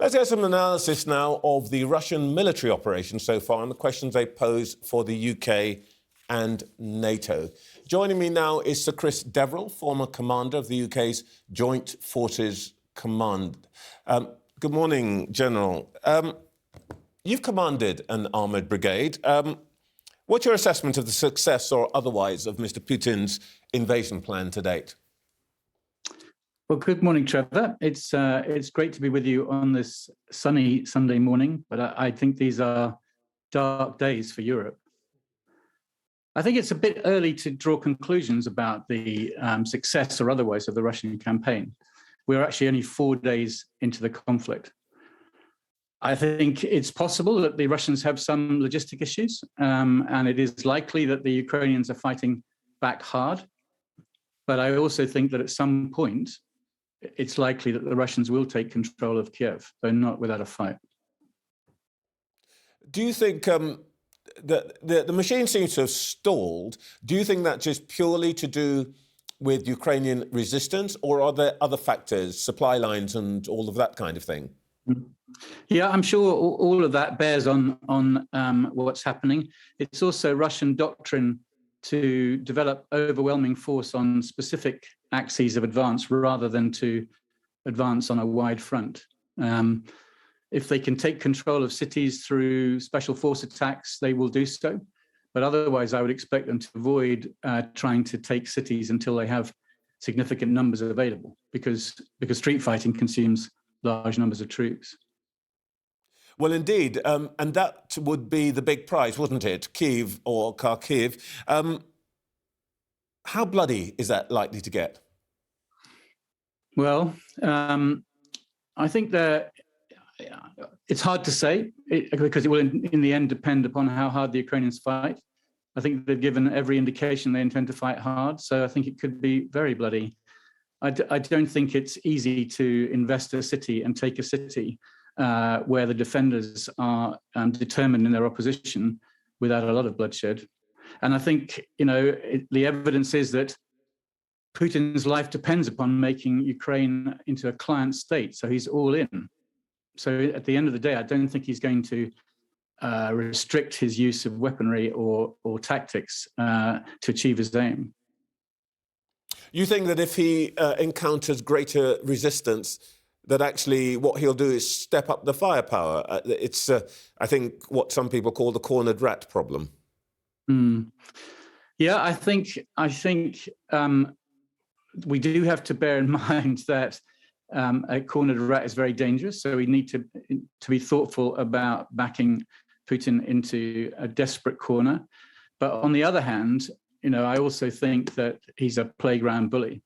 Let's get some analysis now of the Russian military operation so far and the questions they pose for the UK and NATO. Joining me now is Sir Chris Deverell, former commander of the UK's Joint Forces Command. Good morning, General. You've commanded an armoured brigade. What's your assessment of the success or otherwise of Mr. Putin's invasion plan to date? Well, good morning, Trevor. It's great to be with you on this sunny Sunday morning, but I think these are dark days for Europe. I think it's a bit early to draw conclusions about the success or otherwise of the Russian campaign. We're actually only 4 days into the conflict. I think it's possible that the Russians have some logistic issues, and it is likely that the Ukrainians are fighting back hard. But I also think that at some point, it's likely that the Russians will take control of Kyiv, though not without a fight. Do you think that the machine seems to have stalled? Do you think that's just purely to do with Ukrainian resistance, or are there other factors, supply lines and all of that kind of thing? Yeah, I'm sure all of that bears on what's happening. It's also Russian doctrine to develop overwhelming force on specific axes of advance rather than to advance on a wide front. If they can take control of cities through special force attacks, they will do so. But otherwise, I would expect them to avoid trying to take cities until they have significant numbers available, because street fighting consumes large numbers of troops. Well, indeed, and that would be the big prize, wouldn't it? Kyiv or Kharkiv. How bloody is that likely to get? Well, I think that it's hard to say because it will, in the end, depend upon how hard the Ukrainians fight. I think they've given every indication they intend to fight hard, so I think it could be very bloody. I don't think it's easy to invest a city and take a city where the defenders are determined in their opposition without a lot of bloodshed. And I think, the evidence is that Putin's life depends upon making Ukraine into a client state, so he's all in. So at the end of the day, I don't think he's going to restrict his use of weaponry or tactics to achieve his aim. You think that if he encounters greater resistance, that actually what he'll do is step up the firepower? It's, I think, what some people call the cornered rat problem. Yeah, I think we do have to bear in mind that a cornered rat is very dangerous. So we need to be thoughtful about backing Putin into a desperate corner. But on the other hand, I also think that he's a playground bully,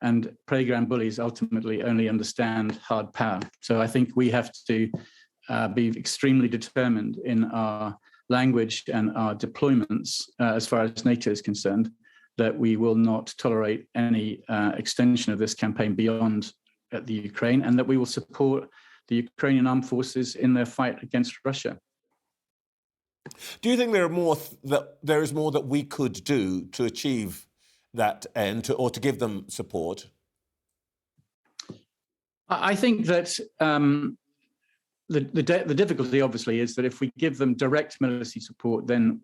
and playground bullies ultimately only understand hard power. So I think we have to be extremely determined in our language and our deployments, as far as NATO is concerned, that we will not tolerate any extension of this campaign beyond the Ukraine, and that we will support the Ukrainian armed forces in their fight against Russia. Do you think there is more that we could do to achieve that end, or to give them support? I think that the difficulty, obviously, is that if we give them direct military support, then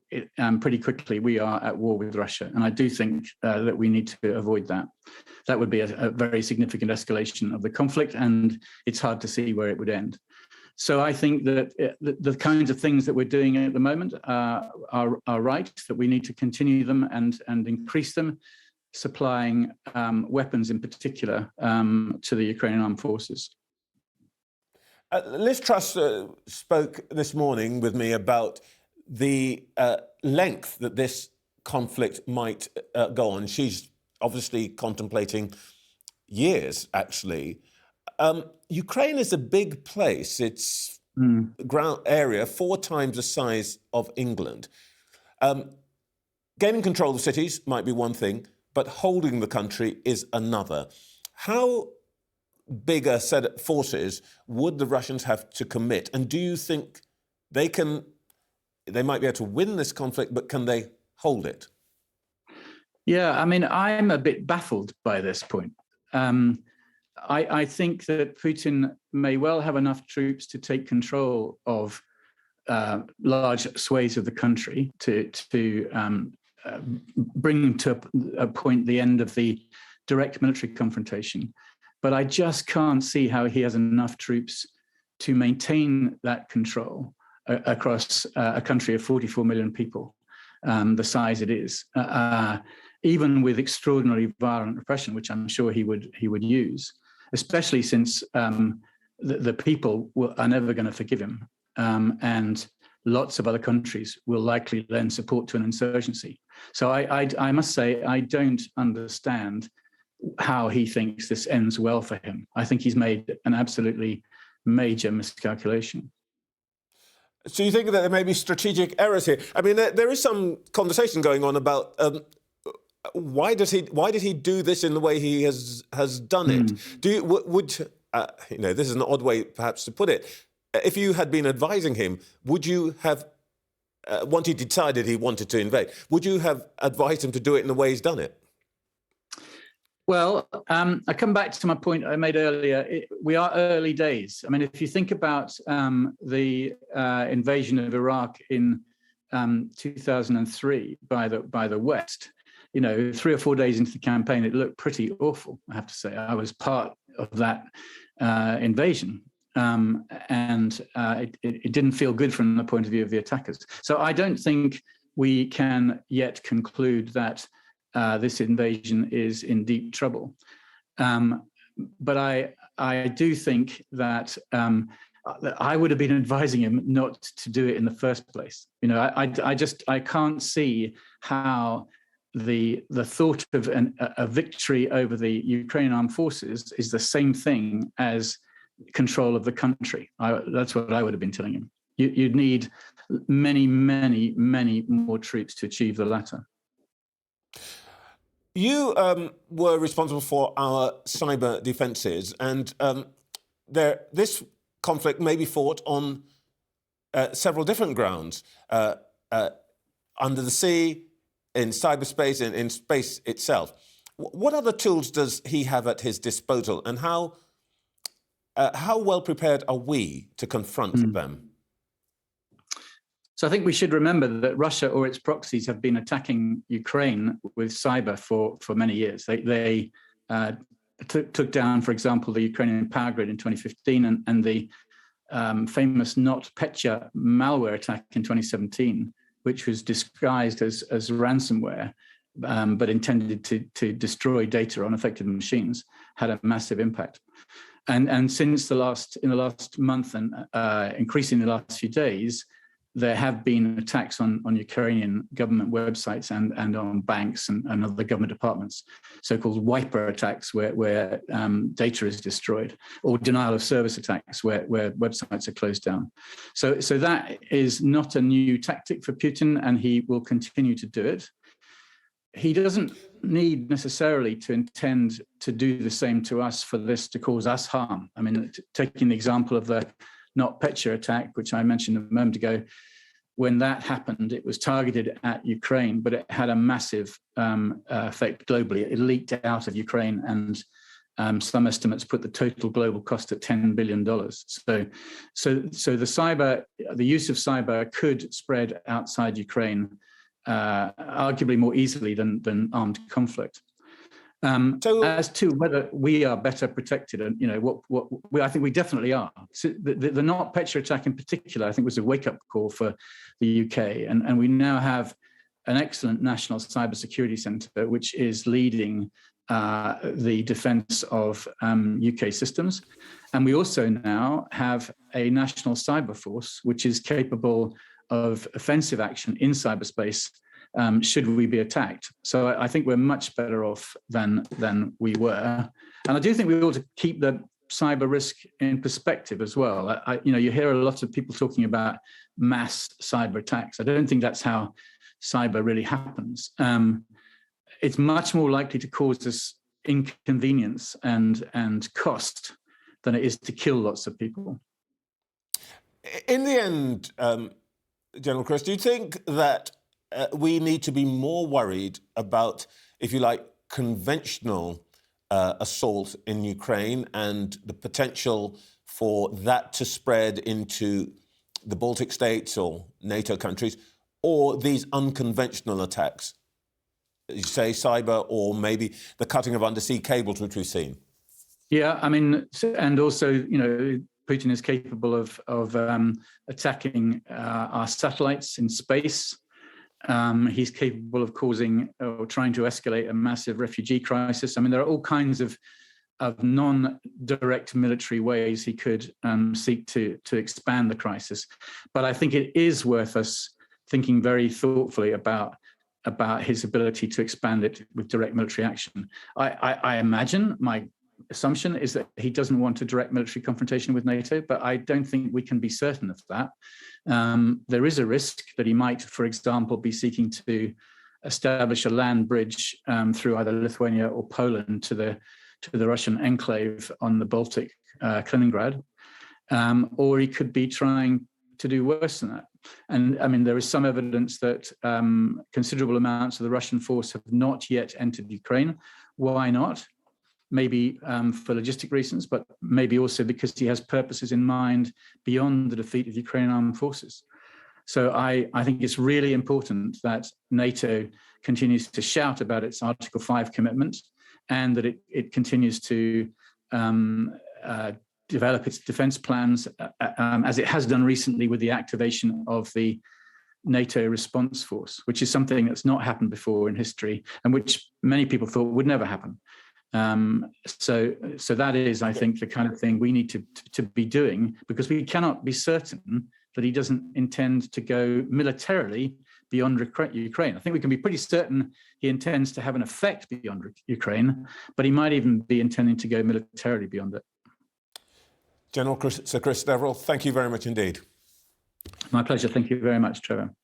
pretty quickly we are at war with Russia. And I do think that we need to avoid that. That would be a very significant escalation of the conflict, and it's hard to see where it would end. So I think that the kinds of things that we're doing at the moment are right, that we need to continue them and increase them, supplying weapons in particular to the Ukrainian armed forces. Liz Truss spoke this morning with me about the length that this conflict might go on. She's obviously contemplating years, actually. Ukraine is a big place. It's ground area 4 times the size of England. Gaining control of cities might be one thing, but holding the country is another. How big a set of forces would the Russians have to commit? And do you think they might be able to win this conflict, but can they hold it? Yeah, I mean, I'm a bit baffled by this point. I think that Putin may well have enough troops to take control of large swathes of the country to bring to a point the end of the direct military confrontation. But I just can't see how he has enough troops to maintain that control across a country of 44 million people, the size it is, even with extraordinary violent repression, which I'm sure he would use, especially since the people are never going to forgive him. And lots of other countries will likely lend support to an insurgency. So I must say, I don't understand how he thinks this ends well for him. I think he's made an absolutely major miscalculation. So you think that there may be strategic errors here? I mean, there is some conversation going on about why did he do this in the way he has done it? This is an odd way perhaps to put it. If you had been advising him, would you have, once he decided he wanted to invade, would you have advised him to do it in the way he's done it? Well, I come back to my point I made earlier. We are early days. I mean, if you think about the invasion of Iraq in 2003 by the West, 3 or 4 days into the campaign, it looked pretty awful, I have to say. I was part of that invasion. And it didn't feel good from the point of view of the attackers. So I don't think we can yet conclude that this invasion is in deep trouble. But I do think that I would have been advising him not to do it in the first place. I can't see how the thought of a victory over the Ukrainian armed forces is the same thing as control of the country. That's what I would have been telling him. You'd need many, many, many more troops to achieve the latter. You were responsible for our cyber defences, and this conflict may be fought on several different grounds, under the sea, in cyberspace, in space itself. What other tools does he have at his disposal, and how well prepared are we to confront them? So I think we should remember that Russia or its proxies have been attacking Ukraine with cyber for many years. They took down, for example, the Ukrainian power grid in 2015 and the famous NotPetya malware attack in 2017, which was disguised as ransomware, but intended to destroy data on affected machines, had a massive impact. And since in the last month and increasingly the last few days, there have been attacks on Ukrainian government websites and on banks and other government departments, so-called wiper attacks where data is destroyed, or denial of service attacks where websites are closed down. So that is not a new tactic for Putin, and he will continue to do it. He doesn't need necessarily to intend to do the same to us for this to cause us harm. I mean, taking the example of the NotPetya attack, which I mentioned a moment ago, when that happened, it was targeted at Ukraine, but it had a massive effect globally. It leaked out of Ukraine, and some estimates put the total global cost at $10 billion. So the use of cyber could spread outside Ukraine, arguably more easily than armed conflict. As to whether we are better protected, and I think we definitely are. So the NotPetya attack in particular, I think, was a wake-up call for the UK, and we now have an excellent national cybersecurity centre which is leading the defence of UK systems, and we also now have a national cyber force which is capable of offensive action in cyberspace. Should we be attacked? So I think we're much better off than we were, and I do think we ought to keep the cyber risk in perspective as well. You hear a lot of people talking about mass cyber attacks. I don't think that's how cyber really happens. It's much more likely to cause us inconvenience and cost than it is to kill lots of people. In the end, General Chris, do you think that we need to be more worried about, if you like, conventional assault in Ukraine and the potential for that to spread into the Baltic states or NATO countries, or these unconventional attacks, you say cyber, or maybe the cutting of undersea cables, which we've seen? Yeah, I mean, and also, Putin is capable of attacking our satellites in space. He's capable of causing or trying to escalate a massive refugee crisis. I mean, there are all kinds of non-direct military ways he could seek to expand the crisis. But I think it is worth us thinking very thoughtfully about his ability to expand it with direct military action. I imagine, my assumption is that he doesn't want a direct military confrontation with NATO, but I don't think we can be certain of that. There is a risk that he might, for example, be seeking to establish a land bridge through either Lithuania or Poland to the Russian enclave on the Baltic, Kaliningrad, or he could be trying to do worse than that. And I mean, there is some evidence that considerable amounts of the Russian force have not yet entered Ukraine. Why not? Maybe for logistic reasons, but maybe also because he has purposes in mind beyond the defeat of Ukrainian armed forces. So I think it's really important that NATO continues to shout about its Article 5 commitment, and that it continues to develop its defense plans, as it has done recently with the activation of the NATO response force, which is something that's not happened before in history and which many people thought would never happen. So that is, I think, the kind of thing we need to be doing, because we cannot be certain that he doesn't intend to go militarily beyond Ukraine. I think we can be pretty certain he intends to have an effect beyond Ukraine, but he might even be intending to go militarily beyond it. General Sir Chris Deverell, thank you very much indeed. My pleasure. Thank you very much, Trevor.